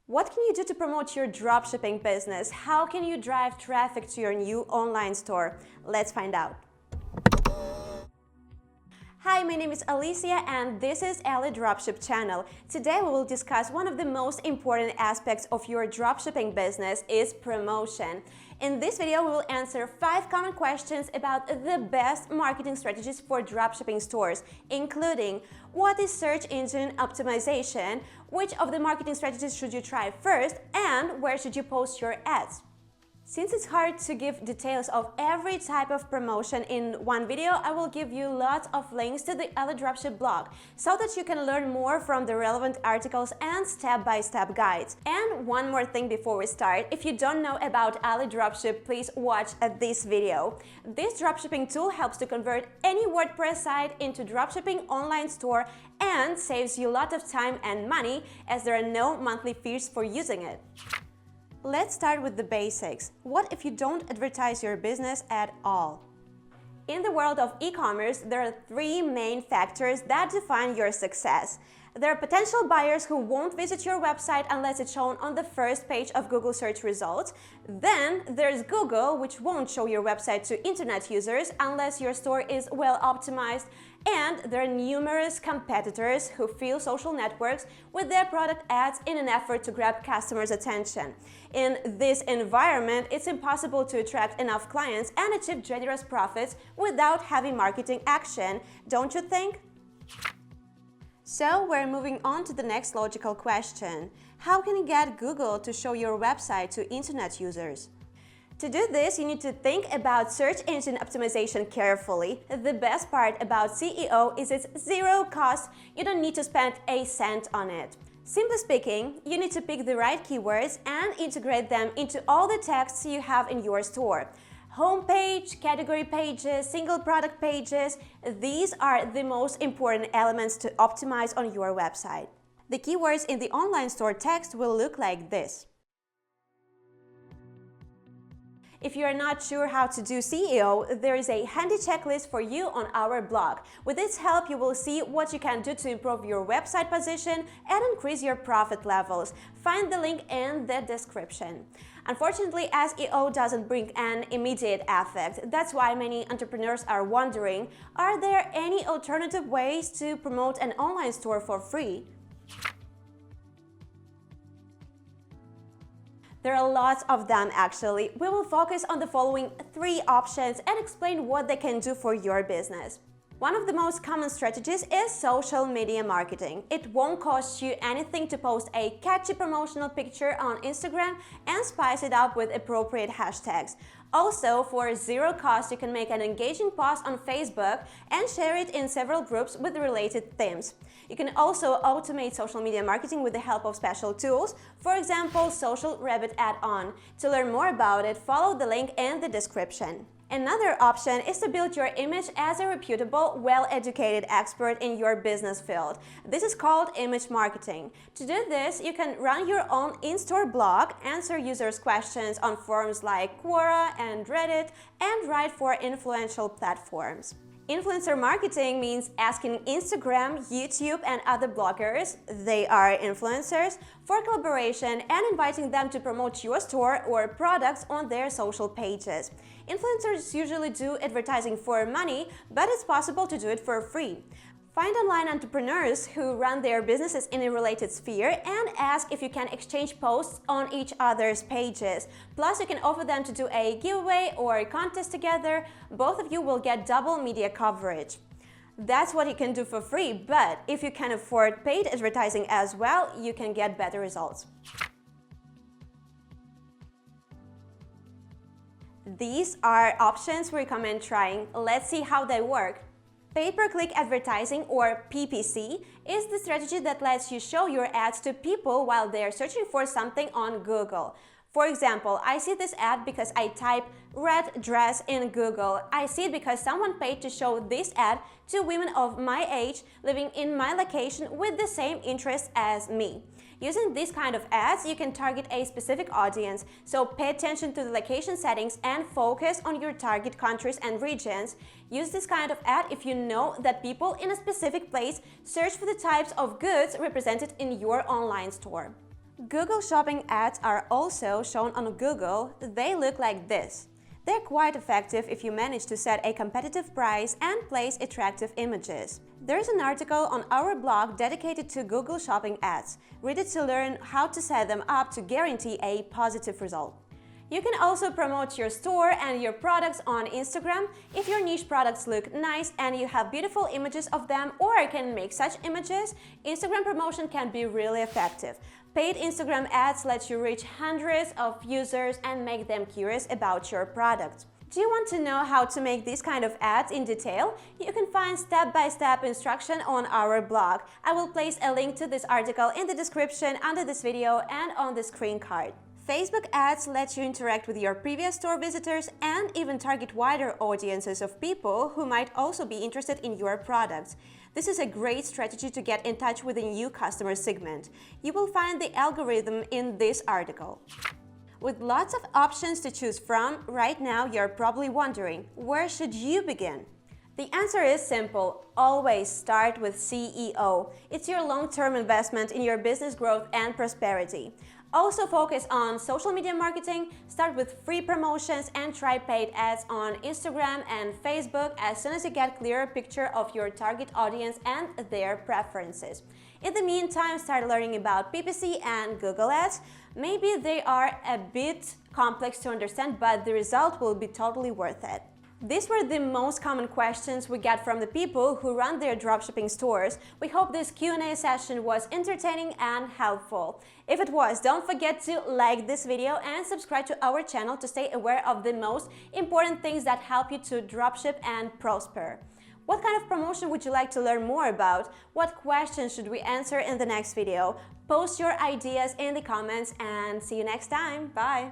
What can you do to promote your dropshipping business? How can you drive traffic to your new online store? Let's find out. Hi, my name is Alicia and this is AliDropship channel. Today we will discuss one of the most important aspects of your dropshipping business is promotion. In this video, we will answer 5 common questions about the best marketing strategies for dropshipping stores, including what is search engine optimization, which of the marketing strategies should you try first, and where should you post your ads. Since it's hard to give details of every type of promotion in one video, I will give you lots of links to the AliDropship blog so that you can learn more from the relevant articles and step-by-step guides. And one more thing before we start, if you don't know about AliDropship, please watch this video. This dropshipping tool helps to convert any WordPress site into dropshipping online store and saves you a lot of time and money as there are no monthly fees for using it. Let's start with the basics. What if you don't advertise your business at all? In the world of e-commerce, there are 3 main factors that define your success. There are potential buyers who won't visit your website unless it's shown on the first page of Google search results. Then there's Google, which won't show your website to internet users unless your store is well optimized. And there are numerous competitors who fill social networks with their product ads in an effort to grab customers' attention. In this environment, it's impossible to attract enough clients and achieve generous profits without heavy marketing action, don't you think? So we're moving on to the next logical question. How can you get Google to show your website to internet users? To do this, you need to think about search engine optimization carefully. The best part about SEO is it's zero cost. You don't need to spend a cent on it. Simply speaking, you need to pick the right keywords and integrate them into all the texts you have in your store. Homepage, category pages, single product pages, these are the most important elements to optimize on your website. The keywords in the online store text will look like this. If you are not sure how to do SEO, there is a handy checklist for you on our blog. With its help, you will see what you can do to improve your website position and increase your profit levels. Find the link in the description. Unfortunately, SEO doesn't bring an immediate effect. That's why many entrepreneurs are wondering, are there any alternative ways to promote an online store for free? There are lots of them actually. We will focus on the following 3 options and explain what they can do for your business. One of the most common strategies is social media marketing. It won't cost you anything to post a catchy promotional picture on Instagram and spice it up with appropriate hashtags. Also, for zero cost, you can make an engaging post on Facebook and share it in several groups with related themes. You can also automate social media marketing with the help of special tools, for example, Social Rabbit add-on. To learn more about it, follow the link in the description. Another option is to build your image as a reputable, well-educated expert in your business field. This is called image marketing. To do this, you can run your own in-store blog, answer users' questions on forums like Quora and Reddit, and write for influential platforms. Influencer marketing means asking Instagram, YouTube, and other bloggers, they are influencers, for collaboration and inviting them to promote your store or products on their social pages. Influencers usually do advertising for money, but it's possible to do it for free. Find online entrepreneurs who run their businesses in a related sphere and ask if you can exchange posts on each other's pages. Plus, you can offer them to do a giveaway or a contest together. Both of you will get double media coverage. That's what you can do for free, but if you can afford paid advertising as well, you can get better results. These are options we recommend trying. Let's see how they work. Pay-per-click advertising, or PPC, is the strategy that lets you show your ads to people while they are searching for something on Google. For example, I see this ad because I type red dress in Google. I see it because someone paid to show this ad to women of my age living in my location with the same interests as me. Using this kind of ads, you can target a specific audience, so pay attention to the location settings and focus on your target countries and regions. Use this kind of ad if you know that people in a specific place search for the types of goods represented in your online store. Google Shopping ads are also shown on Google. They look like this. They're quite effective if you manage to set a competitive price and place attractive images. There's an article on our blog dedicated to Google Shopping ads. Read it to learn how to set them up to guarantee a positive result. You can also promote your store and your products on Instagram. If your niche products look nice and you have beautiful images of them or can make such images, Instagram promotion can be really effective. Paid Instagram ads let you reach hundreds of users and make them curious about your product. Do you want to know how to make these kind of ads in detail? You can find step-by-step instruction on our blog. I will place a link to this article in the description under this video and on the screen card. Facebook ads let you interact with your previous store visitors and even target wider audiences of people who might also be interested in your products. This is a great strategy to get in touch with a new customer segment. You will find the algorithm in this article. With lots of options to choose from, right now you're probably wondering, where should you begin? The answer is simple. Always start with SEO. It's your long-term investment in your business growth and prosperity. Also focus on social media marketing, start with free promotions and try paid ads on Instagram and Facebook as soon as you get a clearer picture of your target audience and their preferences. In the meantime, start learning about PPC and Google Ads. Maybe they are a bit complex to understand, but the result will be totally worth it. These were the most common questions we get from the people who run their dropshipping stores. We hope this Q&A session was entertaining and helpful. If it was, don't forget to like this video and subscribe to our channel to stay aware of the most important things that help you to dropship and prosper. What kind of promotion would you like to learn more about? What questions should we answer in the next video? Post your ideas in the comments and see you next time. Bye!